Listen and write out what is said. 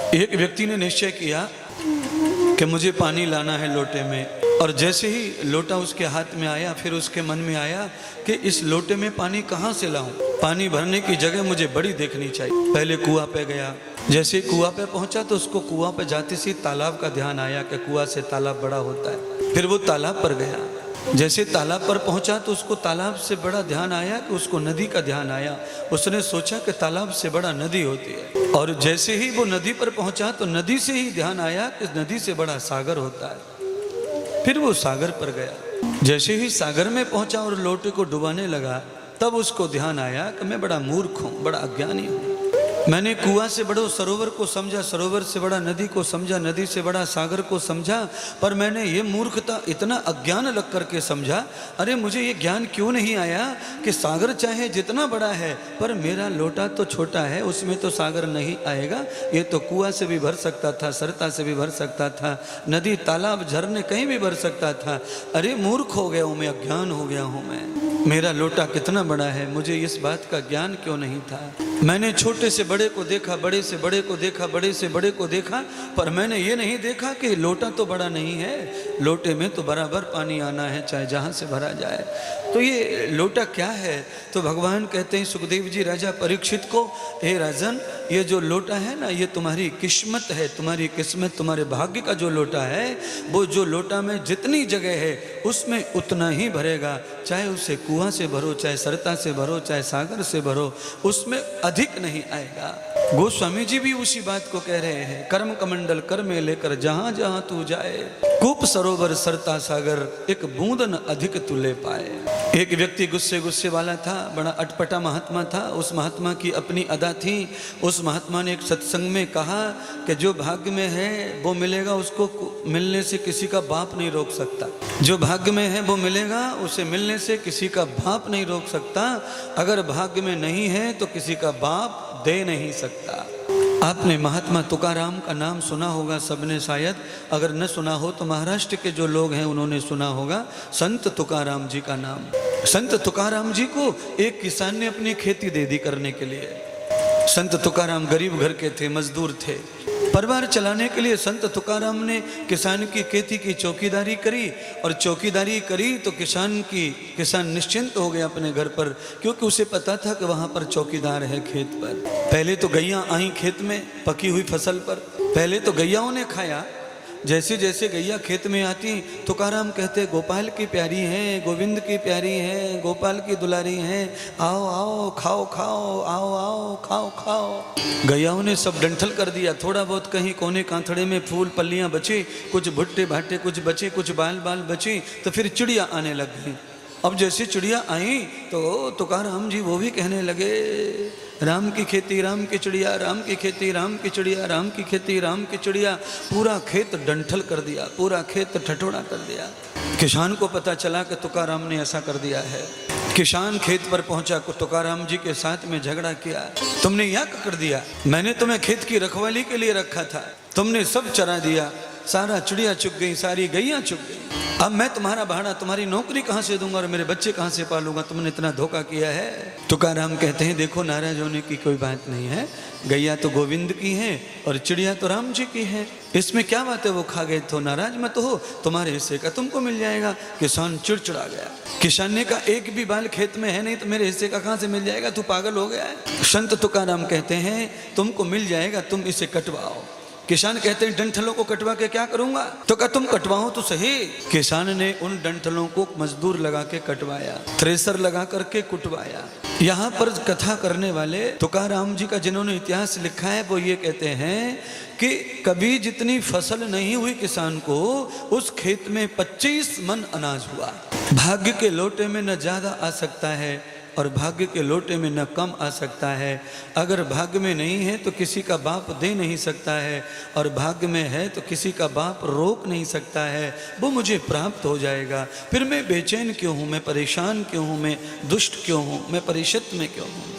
एक व्यक्ति ने निश्चय किया कि मुझे पानी लाना है लोटे में, और जैसे ही लोटा उसके हाथ में आया फिर उसके मन में आया कि इस लोटे में पानी कहाँ से लाऊं, पानी भरने की जगह मुझे बड़ी देखनी चाहिए। पहले कुआं पे गया, जैसे कुआं पे पहुंचा तो उसको कुआं पे जाते से तालाब का ध्यान आया कि कुआं से तालाब बड़ा होता है। फिर वो तालाब पर गया, जैसे तालाब पर पहुंचा तो उसको तालाब से बड़ा ध्यान आया कि उसको नदी का ध्यान आया। उसने सोचा कि तालाब से बड़ा नदी होती है, और जैसे ही वो नदी पर पहुंचा तो नदी से ही ध्यान आया कि नदी से बड़ा सागर होता है। फिर वो सागर पर गया, जैसे ही सागर में पहुंचा और लोटे को डुबाने लगा तब उसको ध्यान आया कि मैं बड़ा मूर्ख हूँ, बड़ा अज्ञानी हूँ। मैंने कुआं से बड़ो सरोवर को समझा, सरोवर से बड़ा नदी को समझा, नदी से बड़ा सागर को समझा, पर मैंने ये मूर्खता, इतना अज्ञान लग करके समझा। अरे मुझे ये ज्ञान क्यों नहीं आया कि सागर चाहे जितना बड़ा है पर मेरा लोटा तो छोटा है, उसमें तो सागर नहीं आएगा। ये तो कुआं से भी भर सकता था, सरता से भी भर सकता था, नदी तालाब झरने कहीं भी भर सकता था। अरे मूर्ख हो गया हूँ मैं, अज्ञान हो गया हूँ मैं, मेरा लोटा कितना बड़ा है, मुझे इस बात का ज्ञान क्यों नहीं था। मैंने छोटे से बड़े को देखा, बड़े से बड़े को देखा, बड़े से बड़े को देखा, पर मैंने ये नहीं देखा कि लोटा तो बड़ा नहीं है, लोटे में तो बराबर पानी आना है चाहे जहाँ से भरा जाए। तो ये लोटा क्या है? तो भगवान कहते हैं सुखदेव जी राजा परीक्षित को, हे राजन ये जो लोटा है ना, ये तुम्हारी किस्मत है, तुम्हारी किस्मत, तुम्हारे भाग्य का जो लोटा है, वो जो लोटा में जितनी जगह है उसमें उतना ही भरेगा। चाहे उसे कुआं से भरो, चाहे सरता से भरो, चाहे सागर से भरो, उसमें अधिक नहीं आएगा। गोस्वामी जी भी उसी बात को कह रहे हैं, कर्म कमंडल कर में लेकर जहां जहां तू जाए, कूप सरोवर सरता सागर, एक बूंद न अधिक तू ले पाए। एक व्यक्ति गुस्से गुस्से वाला था, बड़ा अटपटा महात्मा था। उस महात्मा की अपनी अदा थी। उस महात्मा ने एक सत्संग में कहा कि जो भाग्य में है वो मिलेगा, उसको मिलने से किसी का बाप नहीं रोक सकता। जो भाग्य में है वो मिलेगा, उसे मिलने से किसी का बाप नहीं रोक सकता। अगर भाग्य में नहीं है तो किसी का बाप दे नहीं सकता। आपने महात्मा तुकाराम का नाम सुना होगा सबने शायद, अगर न सुना हो तो महाराष्ट्र के जो लोग हैं उन्होंने सुना होगा संत तुकाराम जी का नाम। संत तुकाराम जी को एक किसान ने अपनी खेती दे दी करने के लिए। संत तुकाराम गरीब घर के थे, मजदूर थे। परिवार चलाने के लिए संत तुकाराम ने किसान की खेती की चौकीदारी करी, और चौकीदारी करी तो किसान निश्चिंत हो गया अपने घर पर, क्योंकि उसे पता था कि वहाँ पर चौकीदार है खेत पर। पहले तो गैया आई खेत में पकी हुई फसल पर, पहले तो गैयाओं ने खाया। जैसे जैसे गैया खेत में आती तुकाराम कहते गोपाल की प्यारी हैं, गोविंद की प्यारी हैं, गोपाल की दुलारी हैं, आओ आओ खाओ खाओ, आओ आओ खाओ खाओ। गैयाओं ने सब डंठल कर दिया। थोड़ा बहुत कहीं कोने कांथड़े में फूल पल्लियां बची, कुछ भुट्टे भाटे कुछ बचे, कुछ बाल बाल बची, तो फिर चिड़िया आने लग गई। अब जैसे चिड़िया आई तो तुकाराम जी वो भी कहने लगे, राम की खेती राम की चिड़िया, राम की खेती राम की चिड़िया, राम की खेती राम की चिड़िया। पूरा खेत डंठल कर दिया, पूरा खेत ठठोड़ा कर दिया। किसान को पता चला कि तुकाराम ने ऐसा कर दिया है। किसान खेत पर पहुंचा, तुकाराम जी के साथ में झगड़ा किया, तुमने यहाँ कर दिया, मैंने तुम्हें खेत की रखवाली के लिए रखा था, तुमने सब चरा दिया, सारा चिड़िया चुग गई, सारी गैया चुग गई। अब मैं तुम्हारा भाड़ा, तुम्हारी नौकरी कहाँ से दूंगा और मेरे बच्चे कहाँ से पालूंगा? तुमने इतना धोखा किया है। तुकाराम कहते हैं देखो नाराज होने की कोई बात नहीं है, गैया तो गोविंद की है और चिड़िया तो राम जी की है, इसमें क्या बात है? वो खा गए तो नाराज मत हो, तुम्हारे हिस्से का तुमको मिल जाएगा। किसान चिड़चिड़ा गया। किसान ने कहा एक भी बाल खेत में है नहीं तो मेरे हिस्से का कहाँ से मिल जाएगा? तू पागल हो गया है। संत तुकाराम कहते हैं तुमको मिल जाएगा, तुम इसे कटवाओ। किसान कहते हैं डंठलों को कटवा के क्या करूंगा? तो कहा तुम कटवाओ तो सही। किसान ने उन डंठलों को मजदूर लगा के कटवाया, थ्रेसर लगा करके कुटवाया। यहाँ पर कथा करने वाले तुकाराम जी का जिन्होंने इतिहास लिखा है वो ये कहते हैं कि कभी जितनी फसल नहीं हुई किसान को, उस खेत में 25 मन अनाज हुआ। भाग्य के लोटे में न ज्यादा आ सकता है और भाग्य के लोटे में न कम आ सकता है। अगर भाग्य में नहीं है तो किसी का बाप दे नहीं सकता है, और भाग्य में है तो किसी का बाप रोक नहीं सकता है। वो मुझे प्राप्त हो जाएगा। फिर मैं बेचैन क्यों हूँ, मैं परेशान क्यों हूँ, मैं दुष्ट क्यों हूँ, मैं परिषद में क्यों हूँ?